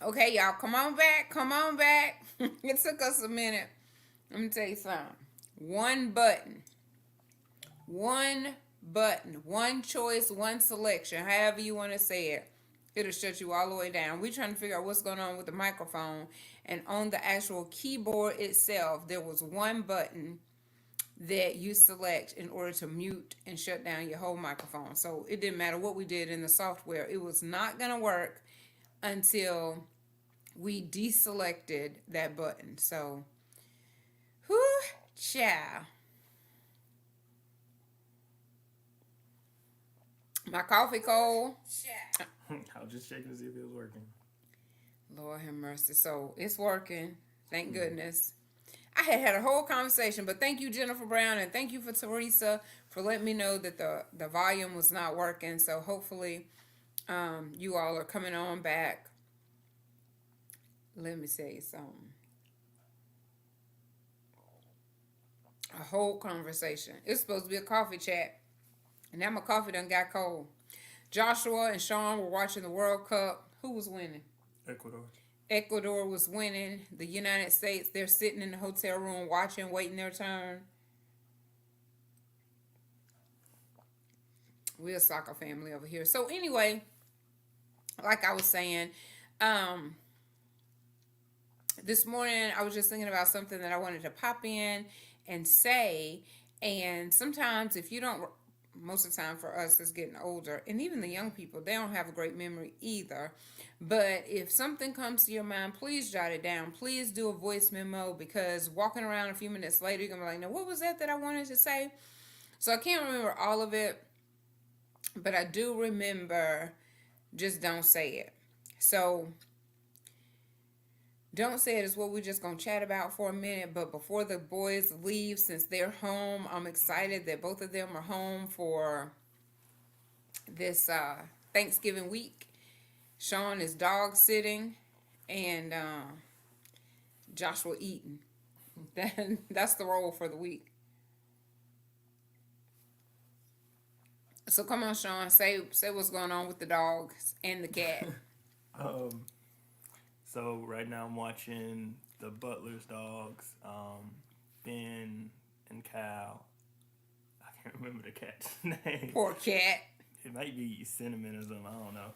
Okay, y'all, come on back. Come on back. It took us a minute. Let me tell you something. One button. One button. One choice, one selection. However you want to say it. It'll shut you all the way down. We're trying to figure out what's going on with the microphone. And on the actual keyboard itself, there was one button that you select in order to mute and shut down your whole microphone. So it didn't matter what we did in the software. It was not going to work until we deselected that button. So, whew, child. My coffee cold. I was just checking to see if it was working. Lord have mercy. So it's working. Thank goodness. I had a whole conversation, but thank you, Jennifer Brown, and thank you for Teresa for letting me know that the volume was not working. So hopefully, you all are coming on back. Let me say something. A whole conversation. It's supposed to be a coffee chat, and now my coffee done got cold. Joshua and Sean were watching the World Cup. Who was winning? Ecuador. Ecuador was winning. The United States, they're sitting in the hotel room watching, waiting their turn. We're a soccer family over here. So anyway, like I was saying, this morning I was just thinking about something that I wanted to pop in and say. And sometimes if you don't, most of the time for us that's getting older, and even the young people, they don't have a great memory either. But if something comes to your mind, please jot it down. Please do a voice memo, because walking around a few minutes later, you're going to be like, now what was that I wanted to say? So I can't remember all of it, but I do remember, just don't say it. So don't say it is what we're just going to chat about for a minute. But before the boys leave, since they're home, I'm excited that both of them are home for this Thanksgiving week. Sean is dog sitting, and Joshua eating. That's the role for the week. So come on, Sean, say what's going on with the dogs and the cat. So right now I'm watching the Butler's dogs, Ben and Cal. I can't remember the cat's name. Poor cat. It might be Cinnamon or something. I don't know.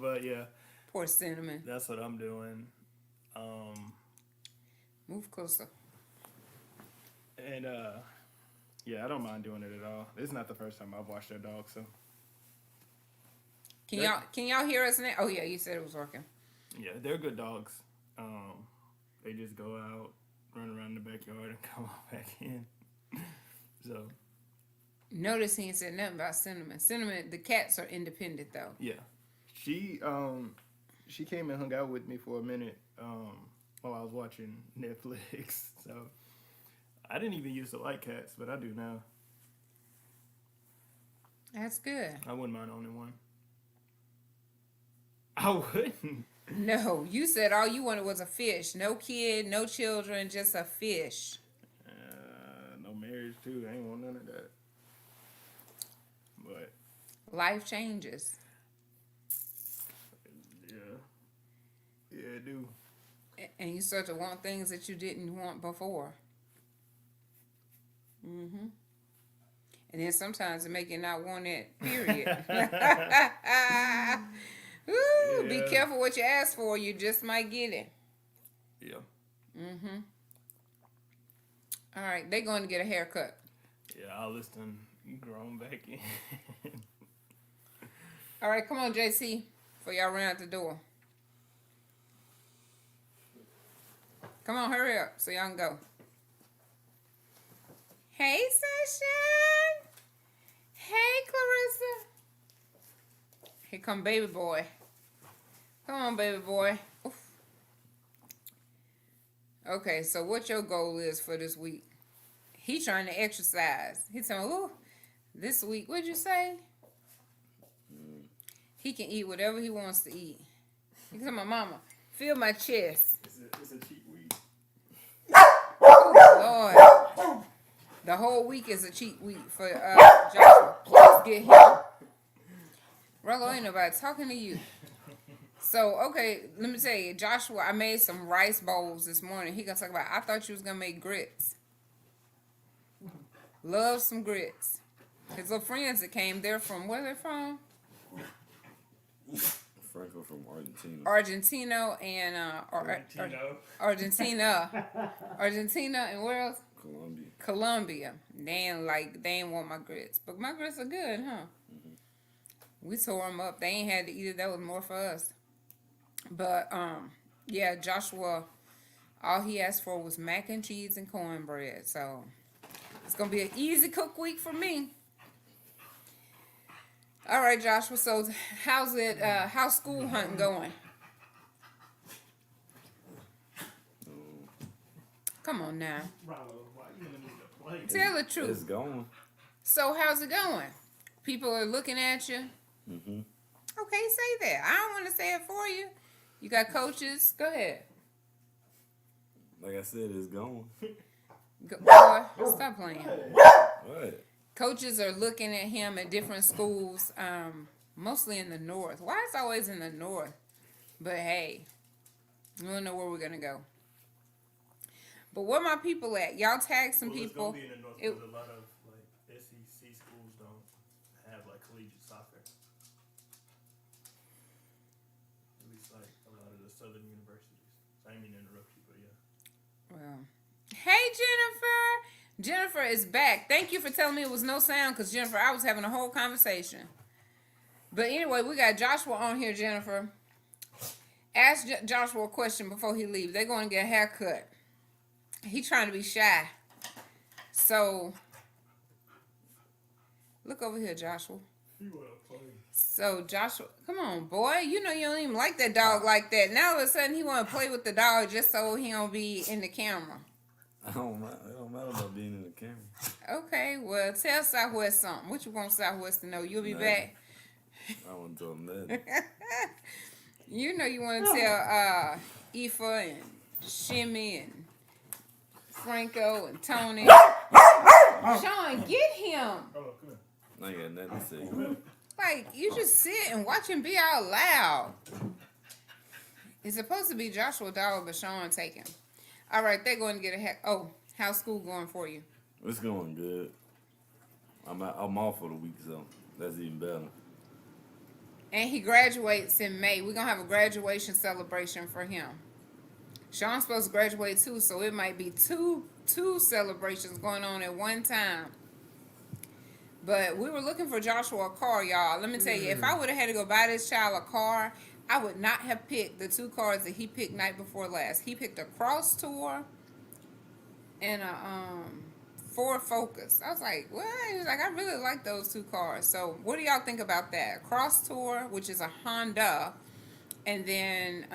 But yeah. Poor Cinnamon. That's what I'm doing. Move closer. And yeah, I don't mind doing it at all. It's not the first time I've watched that dog, so. Can y'all hear us now? Oh yeah, you said it was working. Yeah, they're good dogs. They just go out, run around the backyard, and come on back in. So. Notice he ain't said nothing about Cinnamon. Cinnamon, the cats are independent though. Yeah, she came and hung out with me for a minute while I was watching Netflix. So I didn't even used to like cats, but I do now. That's good. I wouldn't mind owning one. I wouldn't. No, you said all you wanted was a fish. No kid, no children, just a fish. No marriage too. I ain't want none of that. But life changes. Yeah, I do. And you start to want things that you didn't want before. And then sometimes it make you not want it, period. Ooh, yeah. Be careful what you ask for. You just might get it. Yeah. All right, they're going to get a haircut. Yeah, I'll listen. Grown back in. All right, come on, JC, before y'all run out the door. Come on, hurry up so y'all can go. Hey, Sunshine. Hey, Clarissa. Here come baby boy. Come on, baby boy. Oof. Okay, so what your goal is for this week? He trying to exercise. He's saying, ooh, this week, what'd you say? He can eat whatever he wants to eat. He said, my mama, feel my chest. It's a cheat week. Oh, Lord. The whole week is a cheat week for Joshua. Please get him. Ruggo, ain't nobody talking to you. So, okay, let me tell you, Joshua, I made some rice bowls this morning. He gonna talk about, I thought you was gonna make grits. Love some grits. His little friends that came, they're from, where they from? Franco from Argentina. Argentino and, Argentina and where else? Colombia. Colombia. They ain't want my grits. But my grits are good, huh? We tore them up. They ain't had to eat it. That was more for us. But, yeah, Joshua, all he asked for was mac and cheese and cornbread. So, it's going to be an easy cook week for me. All right, Joshua. So, how's school hunting going? Come on now. Tell the truth. It's going. So, how's it going? People are looking at you. Mm-hmm. Okay, say that. I don't want to say it for you. You got coaches. Go ahead. Like I said, it's going. Boy, stop playing. What? Coaches are looking at him at different schools, mostly in the north. Why it's always in the north? But hey, we don't know where we're gonna go. But where my people at? Y'all tag some people. It's gonna be in the north because a lot of like SEC schools don't have like collegiate soccer. At least like a lot of the southern universities. So I didn't mean to interrupt you, but yeah. Well, hey Jennifer. Jennifer is back. Thank you for telling me it was no sound, because Jennifer, I was having a whole conversation. But anyway, we got Joshua on here, Jennifer. Ask Joshua a question before he leaves. They're going to get a haircut. He trying to be shy. So, look over here, Joshua. So, Joshua, come on, boy. You know you don't even like that dog like that. Now all of a sudden he want to play with the dog just so he don't be in the camera. It don't matter about being in the camera. Okay, well, tell Southwest something. What you want Southwest to know? You'll be Nothing. back. I want to tell them that. You know you want to tell Aoife and Shimmy and Franco and Tony. Sean, get him. Oh, come here. I ain't got nothing to say. Like, you just sit and watch him be out loud. It's supposed to be Joshua Dollar, but Sean take him. All right, they're going to get a hack. Oh, how's school going for you? It's going good. I'm off for the week, so that's even better. And he graduates in May. We're going to have a graduation celebration for him. Sean's supposed to graduate too, so it might be two celebrations going on at one time. But we were looking for Joshua a car, y'all. Let me tell you, if I would have had to go buy this child a car, I would not have picked the two cars that he picked night before last. He picked a Cross Tour and a Ford Focus. I was like, what? He was like, I really like those two cars. So what do y'all think about that? Cross Tour, which is a Honda, and then,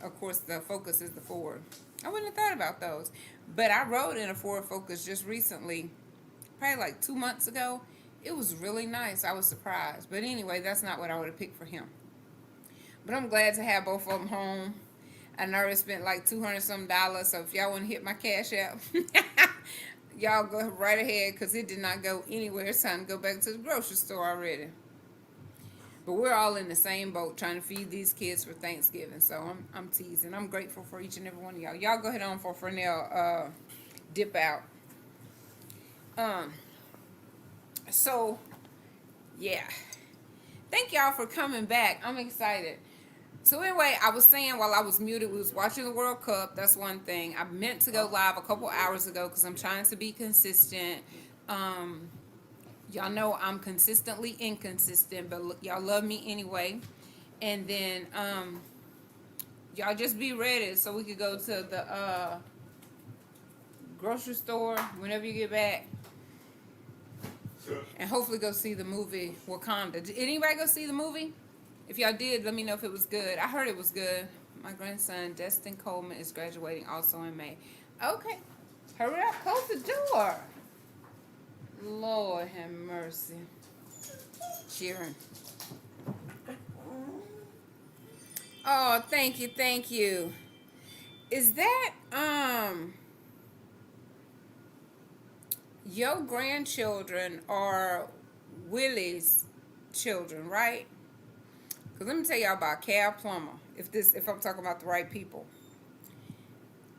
of course, the Focus is the Ford. I wouldn't have thought about those. But I rode in a Ford Focus just recently, probably like 2 months ago. It was really nice. I was surprised. But anyway, that's not what I would have picked for him. But I'm glad to have both of them home. I already spent like $200-some. So if y'all want to hit my Cash App, y'all go right ahead, because it did not go anywhere. It's time to go back to the grocery store already. But we're all in the same boat trying to feed these kids for Thanksgiving. So I'm teasing. I'm grateful for each and every one of y'all. Y'all go ahead on for Fernell dip out. So yeah. Thank y'all for coming back. I'm excited. So anyway, I was saying while I was muted, we was watching the World Cup. That's one thing. I meant to go live a couple hours ago because I'm trying to be consistent. Y'all know I'm consistently inconsistent, but y'all love me anyway. And then y'all just be ready so we could go to the grocery store whenever you get back. And hopefully go see the movie Wakanda. Did anybody go see the movie? If y'all did, let me know if it was good. I heard it was good. My grandson, Destin Coleman, is graduating also in May. Okay. Hurry up. Close the door. Lord have mercy. Cheering. Oh, thank you, thank you. Is that, your grandchildren are Willie's children, right? Because let me tell y'all about Cal Plummer. if I'm talking about the right people.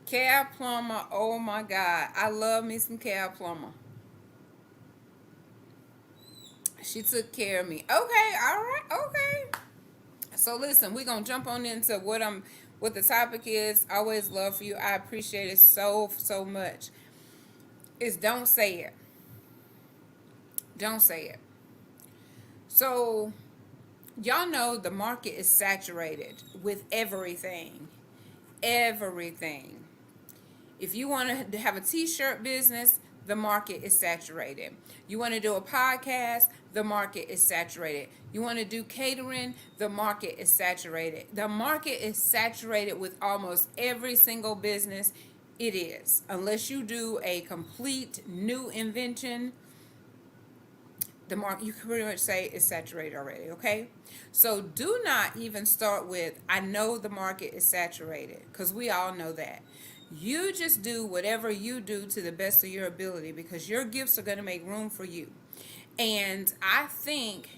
Cab Plumber, oh my God. I love me some Cab Plumber. She took care of me. Okay, all right, okay. So listen, we're gonna jump on into what the topic is. Always love for you. I appreciate it so much. Is don't say it. Don't say it. So y'all know the market is saturated with everything. Everything. If you want to have a t-shirt business, the market is saturated. You want to do a podcast, the market is saturated. You want to do catering, the market is saturated. The market is saturated with almost every single business. It is. Unless you do a complete new invention, the market, you can pretty much say it's saturated already, okay? So do not even start with, I know the market is saturated, because we all know that. You just do whatever you do to the best of your ability, because your gifts are going to make room for you. And I think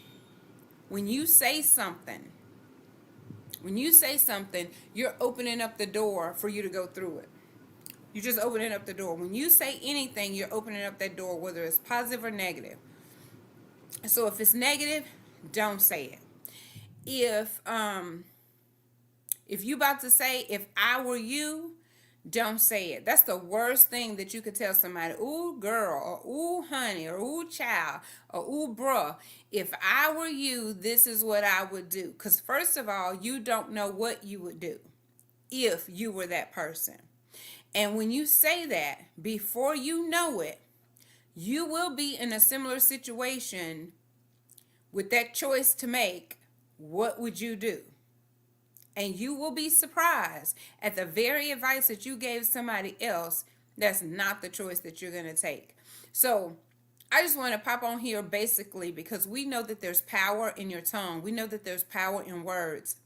when you say something, you're opening up the door for you to go through it. You're just opening up the door. When you say anything, you're opening up that door, whether it's positive or negative. So if it's negative, don't say it. If you about to say, if I were you, don't say it. That's the worst thing that you could tell somebody. Ooh, girl, or ooh, honey, or ooh, child, or ooh, bruh. If I were you, this is what I would do. Because first of all, you don't know what you would do if you were that person. And when you say that, before you know it, you will be in a similar situation with that choice to make. What would you do? And you will be surprised at the very advice that you gave somebody else. That's not the choice that you're going to take. So I just want to pop on here basically because we know that there's power in your tongue. We know that there's power in words.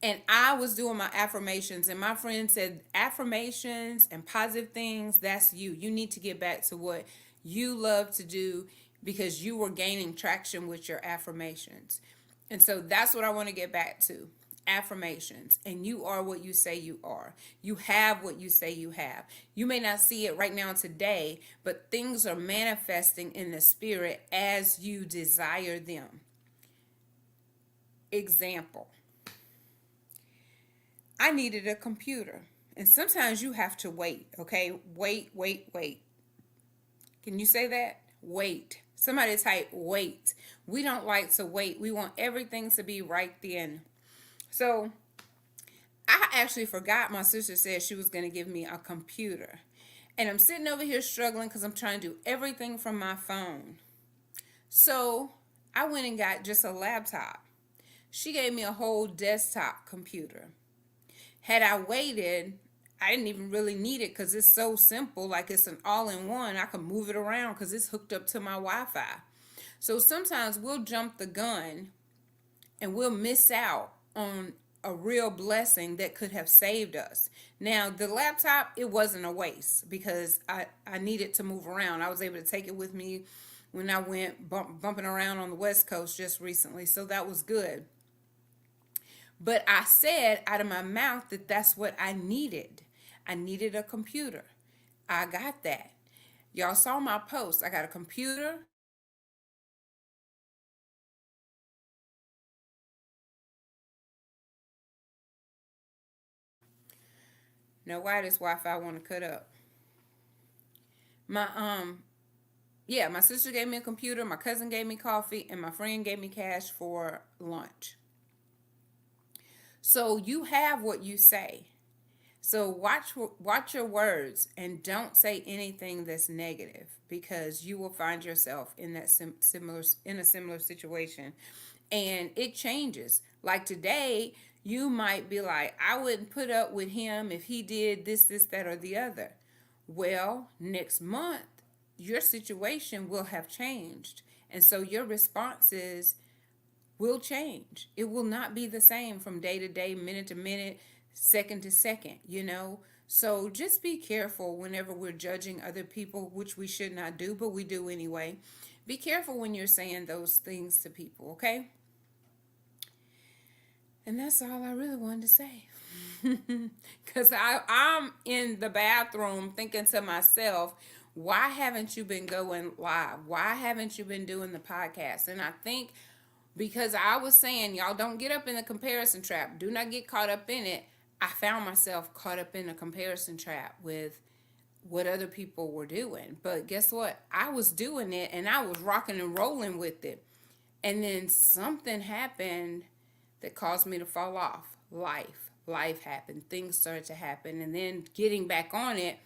And I was doing my affirmations, and my friend said, affirmations and positive things, that's you. You need to get back to what you love to do because you were gaining traction with your affirmations. And so that's what I want to get back to. Affirmations. And you are what you say you are. You have what you say you have. You may not see it right now today, but things are manifesting in the spirit as you desire them. Example. I needed a computer. And sometimes you have to wait, okay? Wait. Can you say that? Wait. Somebody type wait. We don't like to wait. We want everything to be right then. So I actually forgot my sister said she was going to give me a computer. And I'm sitting over here struggling because I'm trying to do everything from my phone. So I went and got just a laptop. She gave me a whole desktop computer. Had I waited, I didn't even really need it because it's so simple. Like it's an all-in-one. I can move it around because it's hooked up to my Wi-Fi. So sometimes we'll jump the gun and we'll miss out on a real blessing that could have saved us. Now, the laptop, it wasn't a waste because I needed to move around. I was able to take it with me when I went bumping around on the West Coast just recently. So that was good. But I said out of my mouth that that's what I needed. I needed a computer. I got that. Y'all saw my post. I got a computer. Now why does Wi-Fi want to cut up? My sister gave me a computer, my cousin gave me coffee, and my friend gave me cash for lunch. So you have what you say. So watch your words and don't say anything that's negative because you will find yourself in that similar situation, and it changes. Like today, you might be like, I wouldn't put up with him if he did this, that, or the other. Well, next month, your situation will have changed, and so your responses will change. It will not be the same from day to day, minute to minute, second to second, So just be careful whenever we're judging other people, which we should not do, but we do anyway. Be careful when you're saying those things to people, okay? And that's all I really wanted to say. Because I'm in the bathroom thinking to myself, why haven't you been going live? Why haven't you been doing the podcast? And I think because I was saying, y'all don't get up in the comparison trap. Do not get caught up in it. I found myself caught up in a comparison trap with what other people were doing. But guess what? I was doing it and I was rocking and rolling with it. And then something happened that caused me to fall off. Life happened. Things started to happen. And then getting back on it,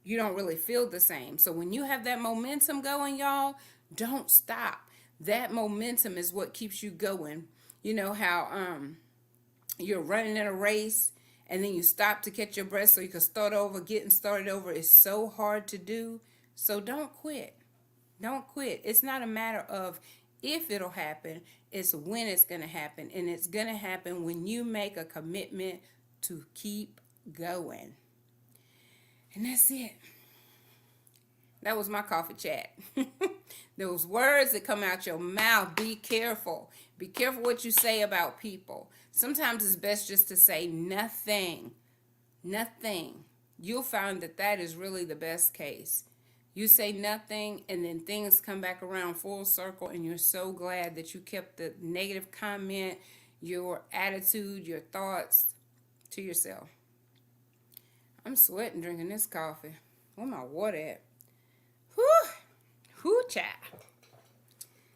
you don't really feel the same. So when you have that momentum going, y'all, don't stop. That momentum is what keeps you going. You know how you're running in a race and then you stop to catch your breath so you can start over. Getting started over is so hard to do. So don't quit. Don't quit. It's not a matter of if it'll happen, it's when it's going to happen. And it's going to happen when you make a commitment to keep going. And that's it. That was my coffee chat. Those words that come out your mouth, be careful. Be careful what you say about people. Sometimes it's best just to say nothing. Nothing. You'll find that that is really the best case. You say nothing and then things come back around full circle and you're so glad that you kept the negative comment, your attitude, your thoughts to yourself. I'm sweating drinking this coffee. Where my water at? Whoo, child.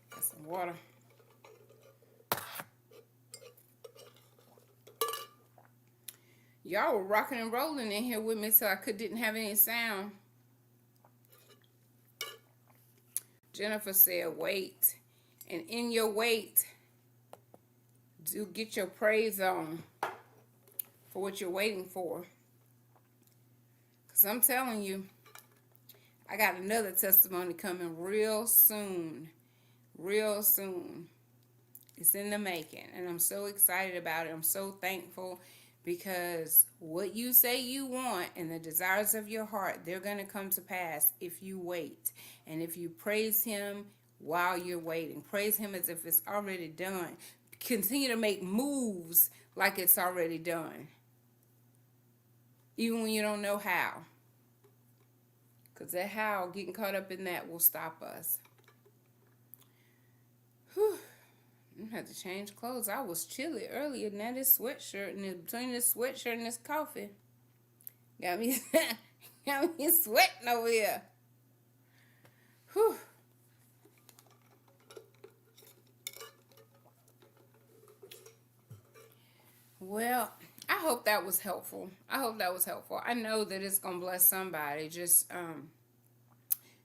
Got some water. Y'all were rocking and rolling in here with me so I didn't have any sound. Jennifer said, wait. And in your wait, do get your praise on for what you're waiting for. Because I'm telling you, I got another testimony coming real soon. Real soon. It's in the making. And I'm so excited about it. I'm so thankful because what you say you want and the desires of your heart, they're going to come to pass if you wait. And if you praise him while you're waiting. Praise him as if it's already done. Continue to make moves like it's already done. Even when you don't know how. Because that how, getting caught up in that will stop us. Whew. I had to change clothes. I was chilly earlier. Now this sweatshirt, and between this sweatshirt and this coffee, got me sweating over here. Whew. Well, I hope that was helpful. I know that it's gonna bless somebody. Just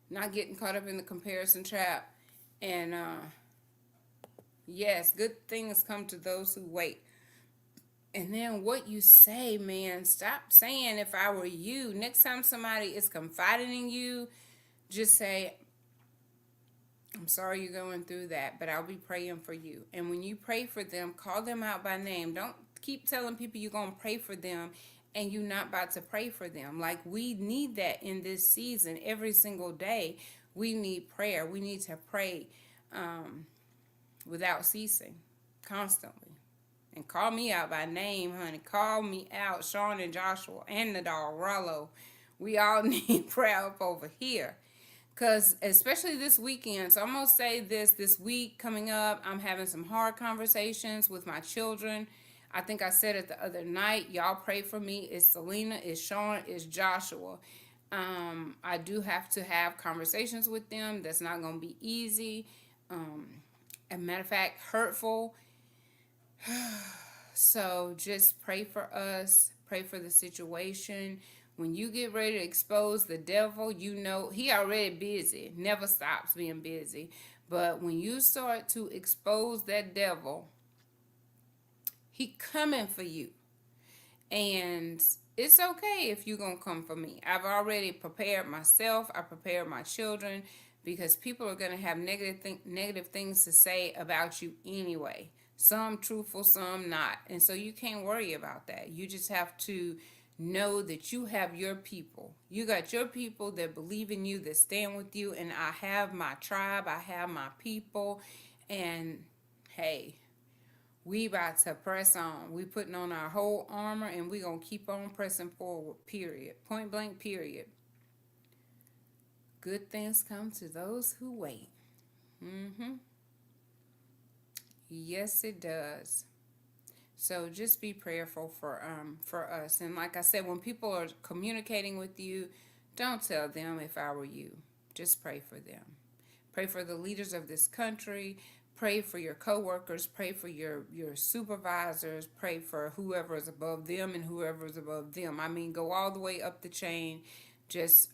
not getting caught up in the comparison trap, and yes, good things come to those who wait. And then what you say, man, stop saying if I were you. Next time somebody is confiding in you, just say, I'm sorry you're going through that, but I'll be praying for you. And when you pray for them, call them out by name. Don't keep telling people you're going to pray for them and you're not about to pray for them. Like, we need that in this season. Every single day, we need prayer. We need to pray without ceasing, constantly. And call me out by name, honey. Call me out, Sean and Joshua and the dog, Rollo. We all need prayer up over here. Because especially this weekend, so I'm going to say this week coming up, I'm having some hard conversations with my children. I think I said it the other night. Y'all pray for me. It's Selena, it's Sean, it's Joshua. I do have to have conversations with them. That's not going to be easy. As a matter of fact, hurtful. So just pray for us. Pray for the situation. When you get ready to expose the devil, you know he already busy. Never stops being busy. But when you start to expose that devil, he coming for you. And it's okay if you're going to come for me. I've already prepared myself. I prepared my children. Because people are going to have negative things to say about you anyway. Some truthful, some not. And so you can't worry about that. You just have to know that you have your people. You got your people that believe in you, that stand with you. And I have my tribe. I have my people. And hey, We about to press on. We putting on our whole armor and we gonna keep on pressing forward, period. Point blank, period. Good things come to those who wait. Mm-hmm. Yes, it does. So just be prayerful for us. And like I said, when people are communicating with you, don't tell them if I were you. Just pray for them. Pray for the leaders of this country. Pray for your coworkers. Pray for your supervisors. Pray for whoever is above them and whoever is above them. I mean, go all the way up the chain. Just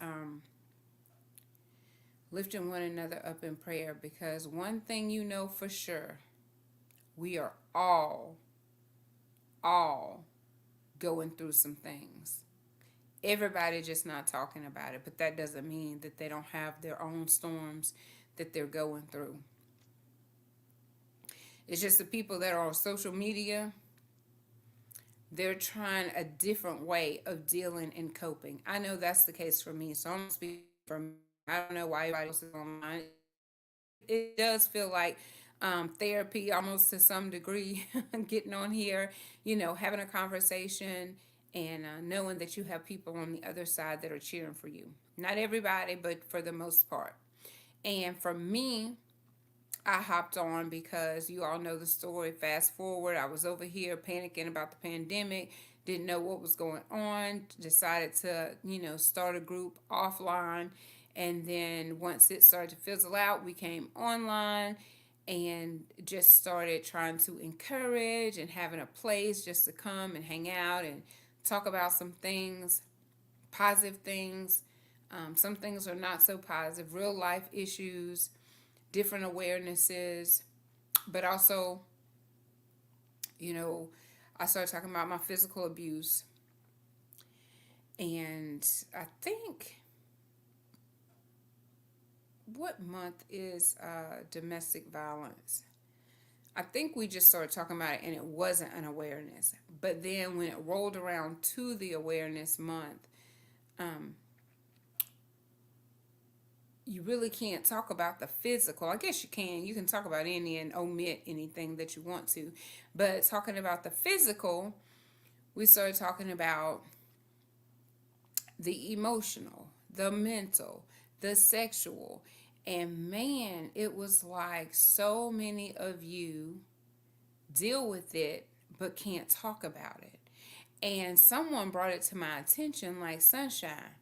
lifting one another up in prayer, because one thing you know for sure, we are all going through some things. Everybody just not talking about it, but that doesn't mean that they don't have their own storms that they're going through. It's just the people that are on social media, they're trying a different way of dealing and coping. I know that's the case for me, so I'm speaking for me. I don't know why everybody else is online. It does feel like therapy almost to some degree, getting on here, having a conversation and knowing that you have people on the other side that are cheering for you. Not everybody, but for the most part. And for me, I hopped on because you all know the story. Fast forward, I was over here panicking about the pandemic, didn't know what was going on, decided to, start a group offline. And then once it started to fizzle out, we came online and just started trying to encourage and having a place just to come and hang out and talk about some things, positive things. Some things are not so positive, real life issues, different awarenesses, but also, I started talking about my physical abuse. And I think, what month is domestic violence? I think we just started talking about it and it wasn't an awareness. But then when it rolled around to the awareness month, you really can't talk about the physical. I guess you can. You can talk about any and omit anything that you want to. But talking about the physical, we started talking about the emotional, the mental, the sexual. And man, it was like so many of you deal with it but can't talk about it. And someone brought it to my attention like, Sunshine,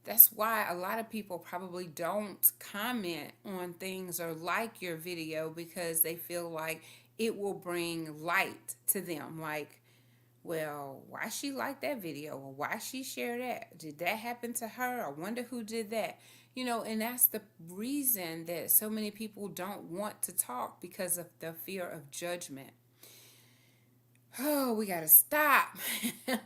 that's why a lot of people probably don't comment on things or like your video, because they feel like it will bring light to them. Like, well, why she like that video, or why she share that? Did that happen to her? I wonder who did that. And that's the reason that so many people don't want to talk, because of the fear of judgment. Oh, we got to stop.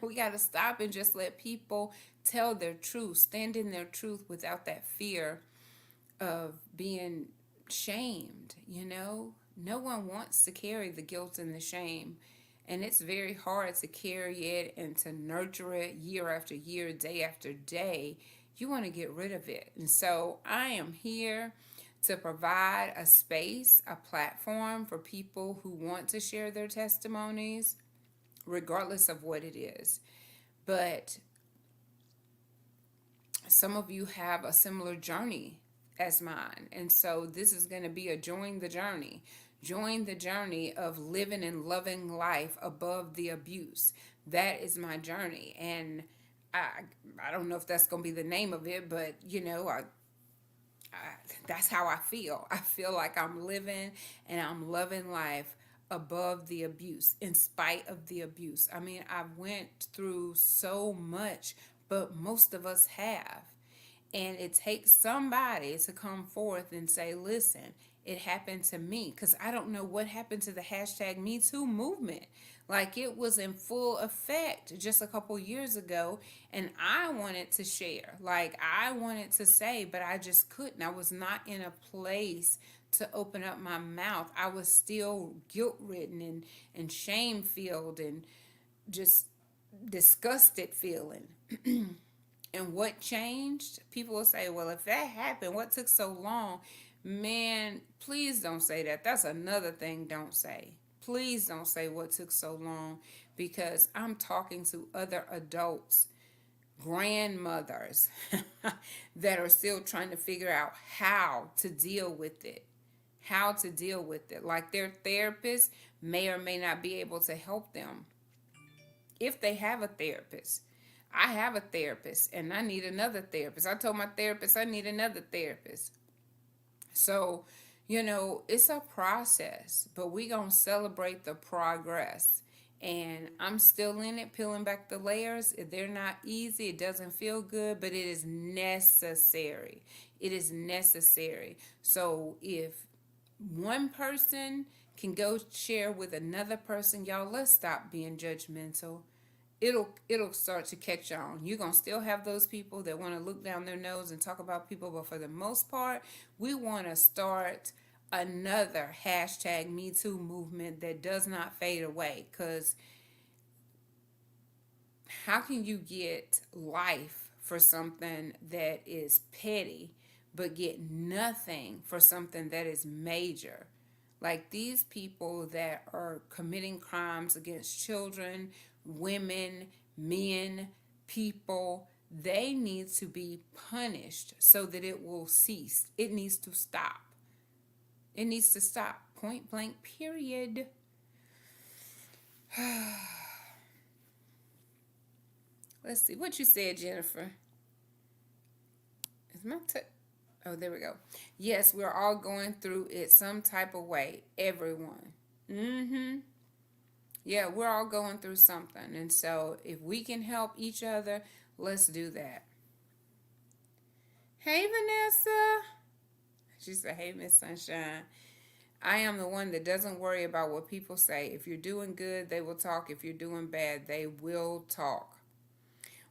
We got to stop and just let people tell their truth, stand in their truth without that fear of being shamed. No one wants to carry the guilt and the shame. And it's very hard to carry it and to nurture it year after year, day after day. You want to get rid of it. And so I am here to provide a space, a platform for people who want to share their testimonies, regardless of what it is. But some of you have a similar journey as mine. And so this is going to be a join the journey. Join the journey of living and loving life above the abuse. That is my journey. And I don't know if that's going to be the name of it, but that's how I feel. I feel like I'm living and I'm loving life above the abuse, in spite of the abuse. I mean, I went through so much, but most of us have. And it takes somebody to come forth and say, listen, it happened to me. Because I don't know what happened to the #MeToo movement. Like, it was in full effect just a couple years ago. And I wanted to share. Like, I wanted to say, but I just couldn't. I was not in a place to open up my mouth. I was still guilt-ridden and shame-filled and just disgusted feeling. And what changed? People will say, well, if that happened, what took so long? Man, please don't say that. That's another thing don't say. please don't say what took so long, because I'm talking to other adults, grandmothers that are still trying to figure out how to deal with it. How to deal with it. Like their therapist may or may not be able to help them if they have a therapist. I have a therapist and I need another therapist. I told my therapist I need another therapist. So, it's a process, but we going to celebrate the progress. And I'm still in it, peeling back the layers. They're not easy. It doesn't feel good, but it is necessary. It is necessary. So if one person can go share with another person, y'all, let's stop being judgmental. It'll start to catch on. You're going to still have those people that want to look down their nose and talk about people, but for the most part, we want to start another hashtag Me Too movement that does not fade away. Because how can you get life for something that is petty, but get nothing for something that is major? Like these people that are committing crimes against children, women, men, people, they need to be punished so that it will cease. It needs to stop. It needs to stop. Point blank, period. Let's see what you said, Jennifer. Is my oh, there we go. Yes, we're all going through it some type of way. Everyone. Yeah, we're all going through something. And so if we can help each other, let's do that. Hey, Vanessa. She said, hey, Miss Sunshine. I am the one that doesn't worry about what people say. If you're doing good, they will talk. If you're doing bad, they will talk.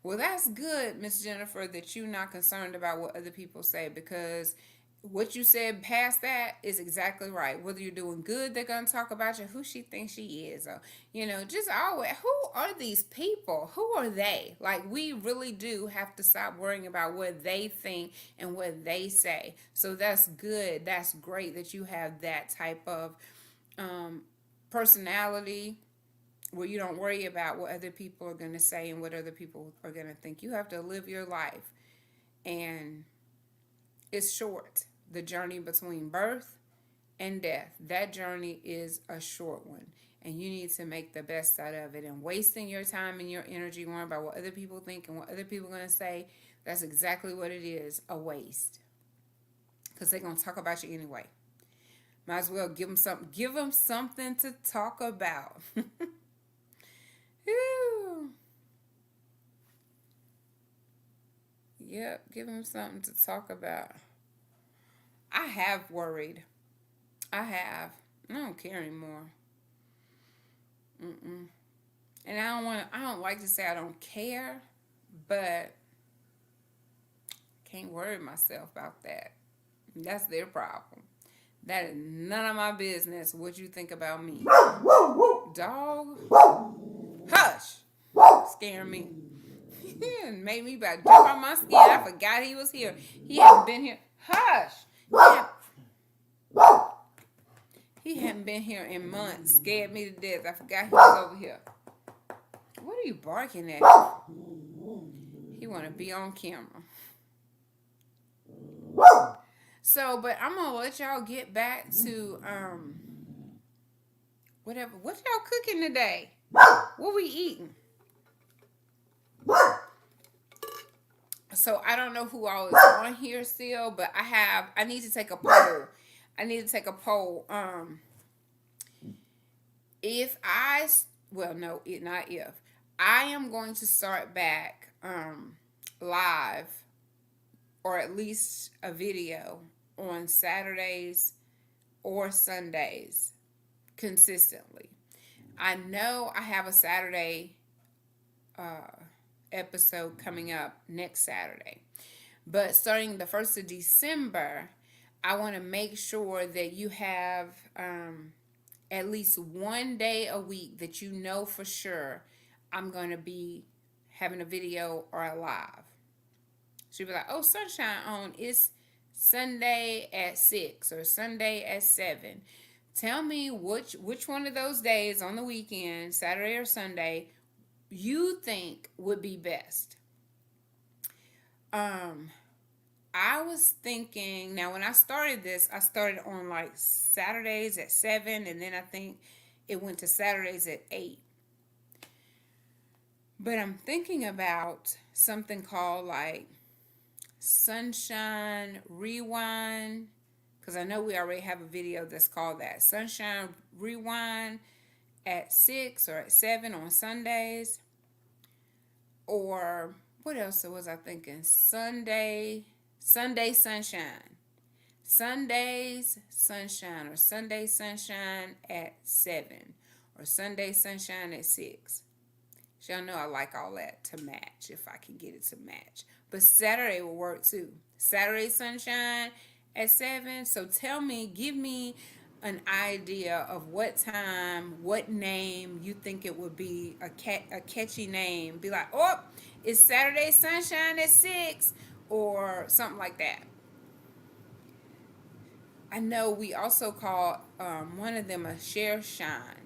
Well, that's good, Miss Jennifer, that you're not concerned about what other people say, because what you said past that is exactly right. Whether you're doing good, they're going to talk about you. Who she thinks she is. Or, just always, who are these people? Who are they? Like, we really do have to stop worrying about what they think and what they say. So that's good. That's great that you have that type of personality where you don't worry about what other people are going to say and what other people are going to think. You have to live your life. And it's short. The journey between birth and death. That journey is a short one. And you need to make the best out of it. And wasting your time and your energy worrying about what other people think and what other people are going to say, that's exactly what it is, a waste. Because they're going to talk about you anyway. Might as well give them something to talk about. Whew. Yep, give them something to talk about. I have worried. I don't care anymore. And I don't like to say I don't care, but can't worry myself about that. That's their problem. That is none of my business what you think about me. Dog. Hush. Scaring me. Made me about to jump on my skin. I forgot he was here. He hadn't been here. Hush. He hadn't been here in months. Scared me to death. I forgot he was over here. What are you barking at? He want to be on camera. So, but I'm going to let y'all get back to whatever. What y'all cooking today? What we eating? So I don't know who all is on here still, but I need to take a poll. I am going to start back live, or at least a video on Saturdays or Sundays consistently. I know I have a Saturday episode coming up next Saturday, but starting the 1st of December, I want to make sure that you have at least one day a week that you know for sure I'm going to be having a video or a live. She'll be like, oh, Sunshine on, it's Sunday at 6 or Sunday at 7. Tell me which one of those days on the weekend, Saturday or Sunday, you think would be best. Um, I was thinking, now when I started this, I started on like Saturdays at 7, and then I think it went to Saturdays at 8. But I'm thinking about something called like Sunshine Rewind, because I know we already have a video that's called that. Sunshine Rewind at 6 or at 7 on Sundays. Or what else was I thinking? Sunday Sunshine. Sundays Sunshine, or Sunday Sunshine at 7, or Sunday Sunshine at 6. Y'all know I like all that to match, if I can get it to match. But Saturday will work too. Saturday Sunshine at 7. So tell me, give me an idea of what time, what name you think it would be, a catchy name. Be like, oh, it's Saturday Sunshine at 6, or something like that. I know we also call one of them a Share Shine.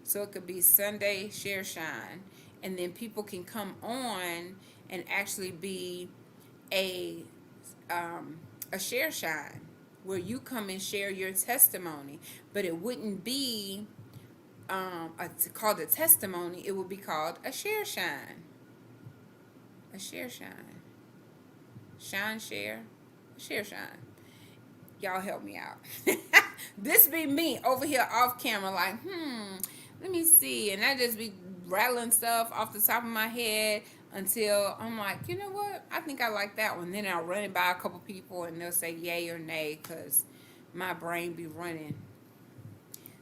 So it could be Sunday Share Shine. And then people can come on and actually be a Share Shine, where you come and share your testimony. But it wouldn't be called a testimony. It would be called a Share Shine. A Share Shine. Shine Share. Share Shine. Y'all help me out. This be me over here off camera like, let me see. And I just be rattling stuff off the top of my head until I'm like, you know what? I think I like that one. Then I'll run it by a couple people and they'll say yay or nay, because my brain be running.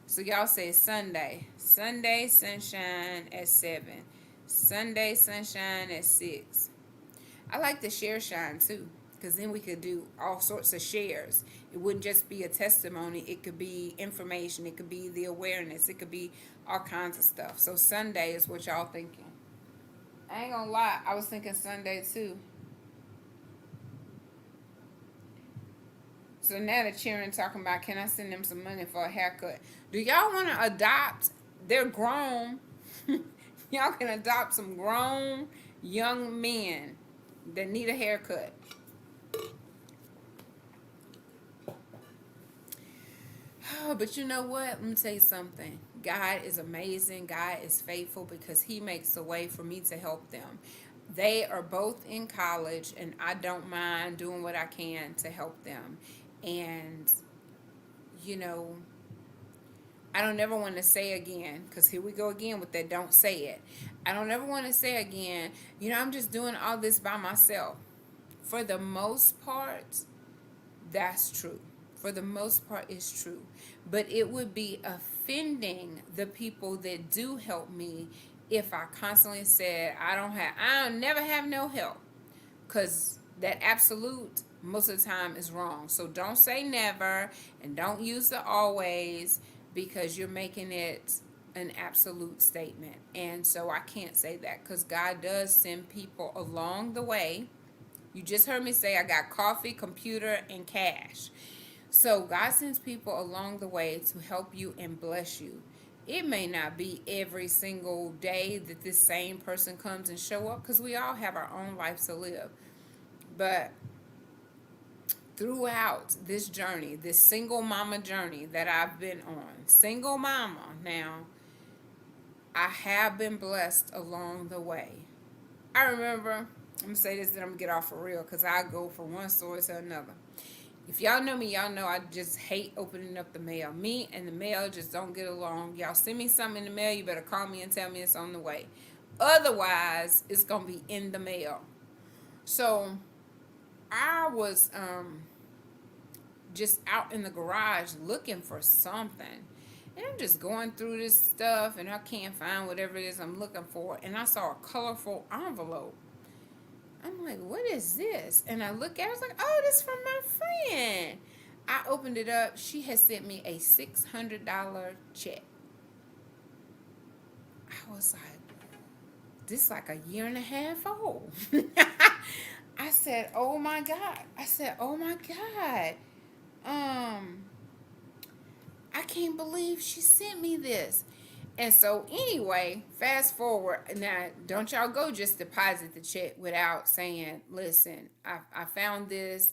So y'all say Sunday. Sunday Sunshine at 7. Sunday Sunshine at 6. I like the Share Shine too, because then we could do all sorts of shares. It wouldn't just be a testimony. It could be information. It could be the awareness. It could be all kinds of stuff. So Sunday is what y'all thinking. I ain't gonna lie, I was thinking Sunday too. So now they're cheering, talking about, can I send them some money for a haircut? Do y'all want to adopt? They're grown. Y'all can adopt some grown young men that need a haircut. Oh, but you know what? Let me tell you something. God is amazing. God is faithful, because he makes a way for me to help them. They are both in college, and I don't mind doing what I can to help them. And, you know, I don't ever want to say again, because here we go again with that don't say it. I don't ever want to say again, you know, I'm just doing all this by myself. For the most part, that's true. For the most part, it's true. But it would be offending the people that do help me if I constantly said, I'll never have no help. Because that absolute, most of the time, is wrong. So don't say never, and don't use the always, because you're making it an absolute statement. And so I can't say that, because God does send people along the way. You just heard me say I got coffee, computer, and cash. So God sends people along the way to help you and bless you. It may not be every single day that this same person comes and show up, because we all have our own life to live. But throughout this journey, this single mama journey that I've been on, single mama now, I have been blessed along the way. I remember, I'm going to say this, then I'm going to get off for real, because I go from one story to another. If y'all know me, y'all know I just hate opening up the mail. Me and the mail just don't get along. Y'all send me something in the mail, you better call me and tell me it's on the way. Otherwise, it's going to be in the mail. So I was just out in the garage looking for something. And I'm just going through this stuff, and I can't find whatever it is I'm looking for. And I saw a colorful envelope. I'm like, what is this? And I look at it, I was like, oh, this is from my friend. I opened it up. She has sent me a $600 check. I was like, this is like a year and a half old. I said, oh my God. I can't believe she sent me this. And so anyway, fast forward. Now, don't y'all go just deposit the check without saying, listen, I found this.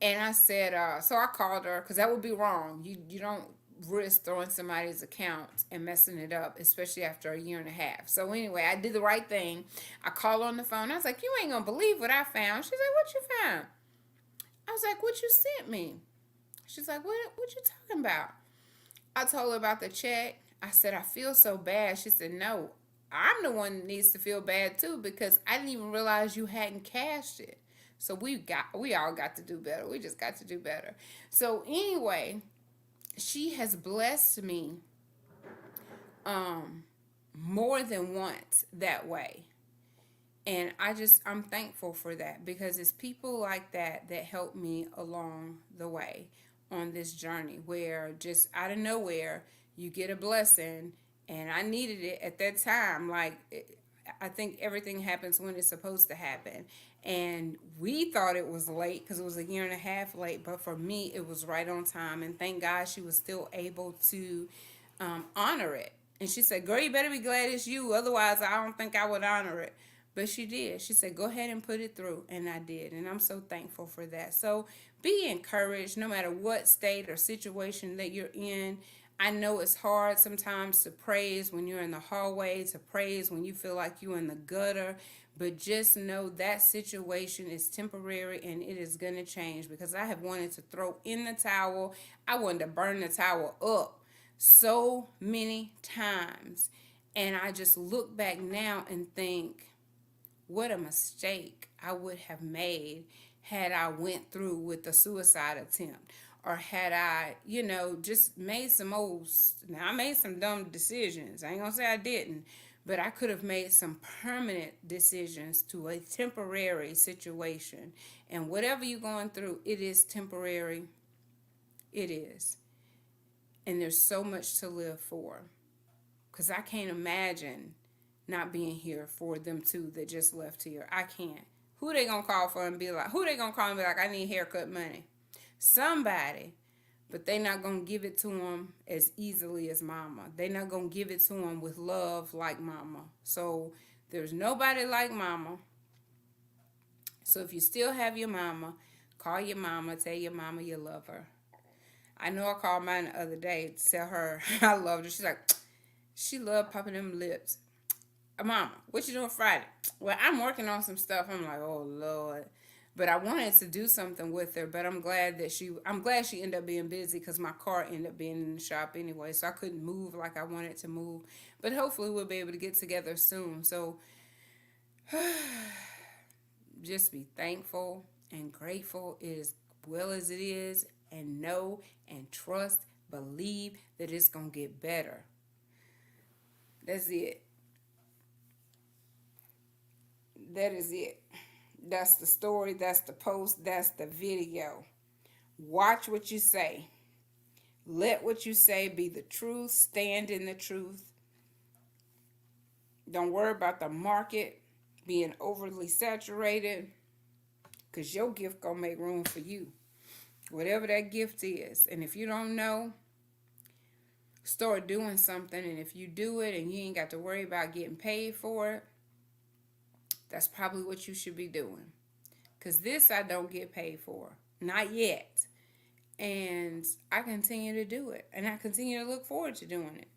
And I said, so I called her because that would be wrong. You don't risk throwing somebody's account and messing it up, especially after a year and a half. So anyway, I did the right thing. I called on the phone. I was like, you ain't gonna believe what I found. She's like, what you found? I was like, what you sent me? She's like, what you talking about? I told her about the check. I said, I feel so bad. She said, no, I'm the one that needs to feel bad too because I didn't even realize you hadn't cashed it. So we all got to do better. We just got to do better. So anyway, she has blessed me more than once that way. And I'm thankful for that because it's people like that that help me along the way on this journey where just out of nowhere you get a blessing, and I needed it at that time. I think everything happens when it's supposed to happen. And we thought it was late because it was a year and a half late, but for me, it was right on time. And thank God she was still able to honor it. And she said, girl, you better be glad it's you. Otherwise, I don't think I would honor it. But she did. She said, go ahead and put it through. And I did. And I'm so thankful for that. So be encouraged no matter what state or situation that you're in. I know it's hard sometimes to praise when you're in the hallway, to praise when you feel like you're in the gutter. But just know that situation is temporary and it is going to change, because I have wanted to throw in the towel. I wanted to burn the towel up so many times. And I just look back now and think, what a mistake I would have made had I went through with the suicide attempt, or had I, just made now I made some dumb decisions. I ain't gonna say I didn't, but I could have made some permanent decisions to a temporary situation. And whatever you're going through, it is temporary. It is. And there's so much to live for. Because I can't imagine not being here for them two that just left here. I can't. Who they gonna call for and be like, who they gonna call and be like, I need haircut money? Somebody. But they not gonna give it to them as easily as mama. They not gonna give it to them with love like mama. So there's nobody like mama. So if you still have your mama, call your mama, tell your mama you love her. I know I called mine the other day to tell her I loved her. She's like, she loved popping them lips. Mama, what you doing Friday? Well, I'm working on some stuff. I'm like, oh Lord. But I wanted to do something with her, but I'm glad she ended up being busy because my car ended up being in the shop anyway, so I couldn't move like I wanted to move. But hopefully we'll be able to get together soon. So just be thankful and grateful as well as it is, and know and trust, believe that it's going to get better. That's it. That is it. That's the story. That's the post. That's the video. Watch what you say. Let what you say be the truth. Stand in the truth. Don't worry about the market being overly saturated, because your gift gonna make room for you. Whatever that gift is. And if you don't know, start doing something. And if you do it and you ain't got to worry about getting paid for it, that's probably what you should be doing. Because this I don't get paid for. Not yet. And I continue to do it. And I continue to look forward to doing it.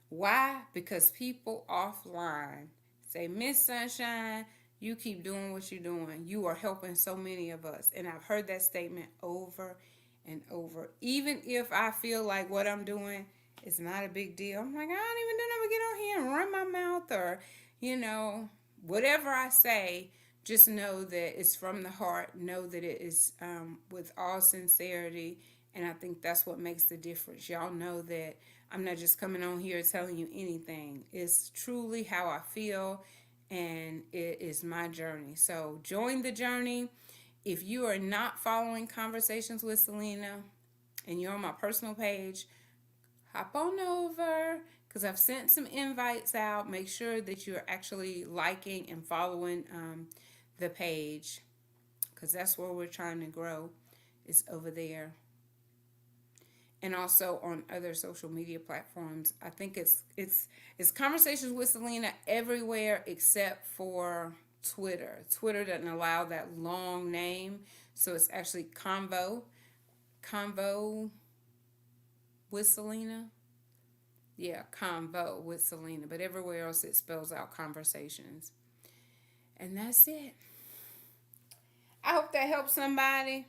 Why? Because people offline say, Miss Sunshine, you keep doing what you're doing. You are helping so many of us. And I've heard that statement over and over. Even if I feel like what I'm doing is not a big deal. I'm like, I don't even know to get on here and run my mouth, or, whatever I say, just know that it's from the heart. Know that it is with all sincerity. And I think that's what makes the difference. Y'all know that I'm not just coming on here telling you anything. It's truly how I feel, and it is my journey. So join the journey. If you are not following Conversations with Selena and you're on my personal page, hop on over, because I've sent some invites out. Make sure that you're actually liking and following the page, because that's where we're trying to grow, is over there. and also on other social media platforms. I think it's Conversations with Selena everywhere except for Twitter. Twitter doesn't allow that long name, so it's actually Convo with Selena. Yeah, Convo with Selena. But everywhere else it spells out Conversations. And that's it. I hope that helps somebody.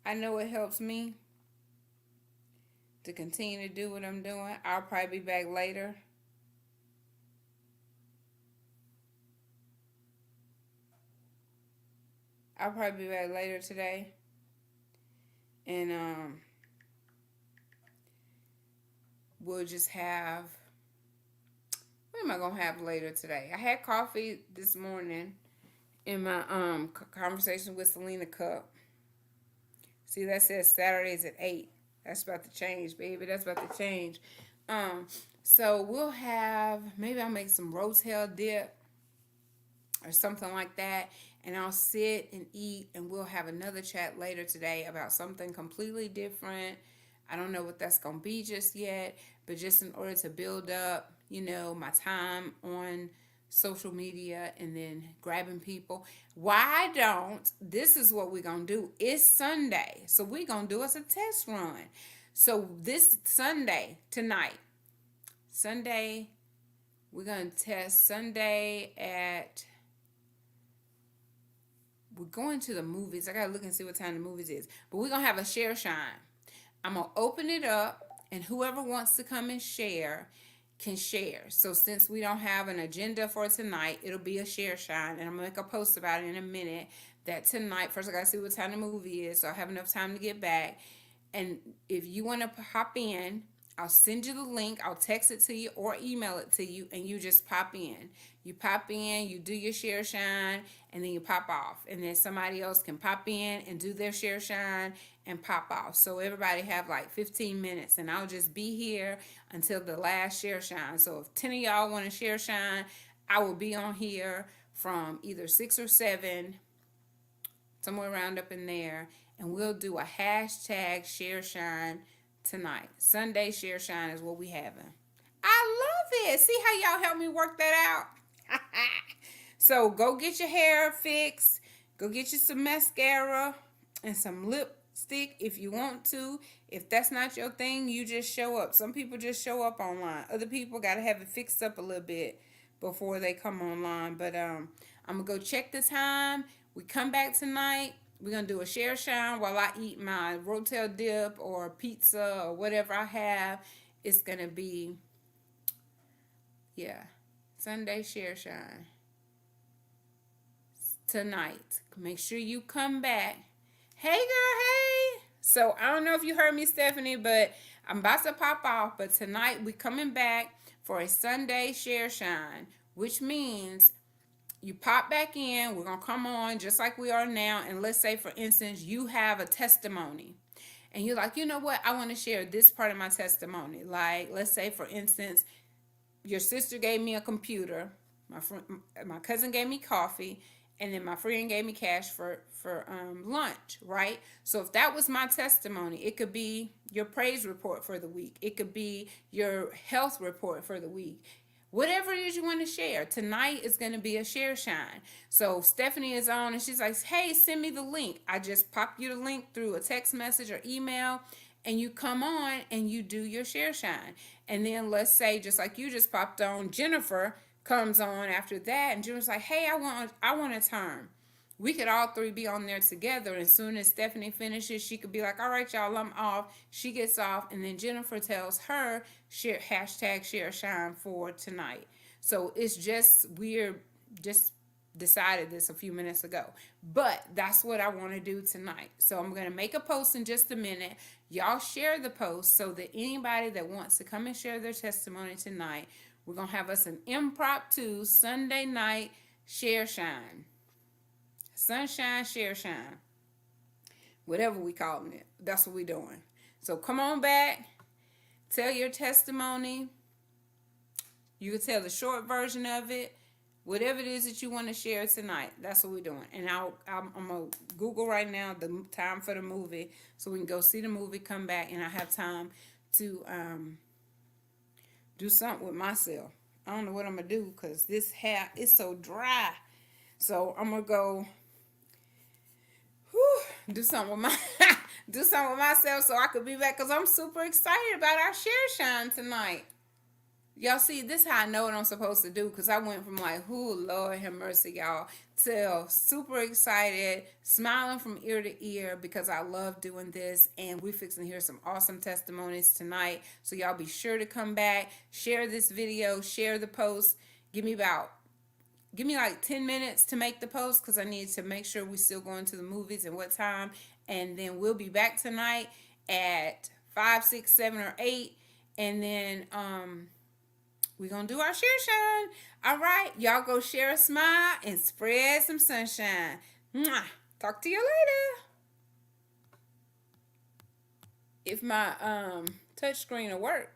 I know it helps me to continue to do what I'm doing. I'll probably be back later. I'll probably be back later today. And we'll just have, what am I gonna have later today? I had coffee this morning in my Conversation with Selena cup. See, that says Saturdays at 8. That's about to change, baby. That's about to change. So we'll have, maybe I'll make some rotel dip or something like that, and I'll sit and eat, and we'll have another chat later today about something completely different. I don't know what that's going to be just yet, but just in order to build up, my time on social media and then grabbing people. Why don't, this is what we're going to do. It's Sunday, so we're going to do us a test run. So this Sunday, tonight, we're going to test we're going to the movies. I got to look and see what time the movies is. But we're going to have a share shine. I'm going to open it up, and whoever wants to come and share can share. So since we don't have an agenda for tonight, it'll be a share shine. And I'm going to make a post about it in a minute. That tonight, first I got to see what time the movie is, so I have enough time to get back. And if you want to hop in, I'll send you the link. I'll text it to you or email it to you, and you just pop in. You pop in, you do your share shine, and then you pop off. And then somebody else can pop in and do their share shine and pop off. So everybody have like 15 minutes, and I'll just be here until the last share shine. So if 10 of y'all want to share shine, I will be on here from either 6 or 7, somewhere around up in there, and we'll do a hashtag share shine tonight. Sunday share shine is what we having. I love it. See how y'all help me work that out? So go get your hair fixed. Go get you some mascara and some lipstick if you want to. If that's not your thing, you just show up. Some people just show up online. Other people got to have it fixed up a little bit before they come online. But I'm going to go check the time. We come back tonight. We're going to do a share shine while I eat my rotel dip or pizza or whatever I have. It's going to be, Sunday share shine tonight. Make sure you come back. Hey, girl, hey. So I don't know if you heard me, Stephanie, but I'm about to pop off. But tonight we coming back for a Sunday share shine, which means you pop back in. We're going to come on just like we are now. And let's say, for instance, you have a testimony. And you're like, you know what? I want to share this part of my testimony. Like, let's say, for instance, your sister gave me a computer. My cousin gave me coffee. And then my friend gave me cash for lunch, right? So if that was my testimony, it could be your praise report for the week. It could be your health report for the week. Whatever it is you want to share. Tonight is going to be a share shine. So Stephanie is on and she's like, hey, send me the link. I just pop you the link through a text message or email, and you come on and you do your share shine. And then let's say, just like you just popped on, Jennifer comes on after that, and Jennifer's like, hey, I want a turn. We could all three be on there together. And as soon as Stephanie finishes, she could be like, all right, y'all, I'm off. She gets off, and then Jennifer tells her hashtag share shine for tonight. So it's just, we're just decided this a few minutes ago. But that's what I want to do tonight. So I'm going to make a post in just a minute. Y'all share the post so that anybody that wants to come and share their testimony tonight, we're going to have us an impromptu Sunday night share shine. Sunshine, share shine. Whatever we calling it. That's what we doing. So come on back. Tell your testimony. You can tell the short version of it. Whatever it is that you want to share tonight, that's what we're doing. And I'm going to Google right now the time for the movie so we can go see the movie, come back, and I have time to do something with myself. I don't know what I'm going to do because this hair is so dry. So I'm going to go do something with my do something with myself so I could be back because I'm super excited about our share shine tonight. Y'all see, this is how I know what I'm supposed to do because I went from like, oh, Lord have mercy, y'all, to super excited, smiling from ear to ear because I love doing this. And we fixing to hear some awesome testimonies tonight. So y'all be sure to come back, share this video, share the post. Give me like 10 minutes to make the post because I need to make sure we still going to the movies and what time. And then we'll be back tonight at 5, 6, 7, or 8. And then we're going to do our share shine. All right. Y'all go share a smile and spread some sunshine. Mwah. Talk to you later. If my touch screen will work.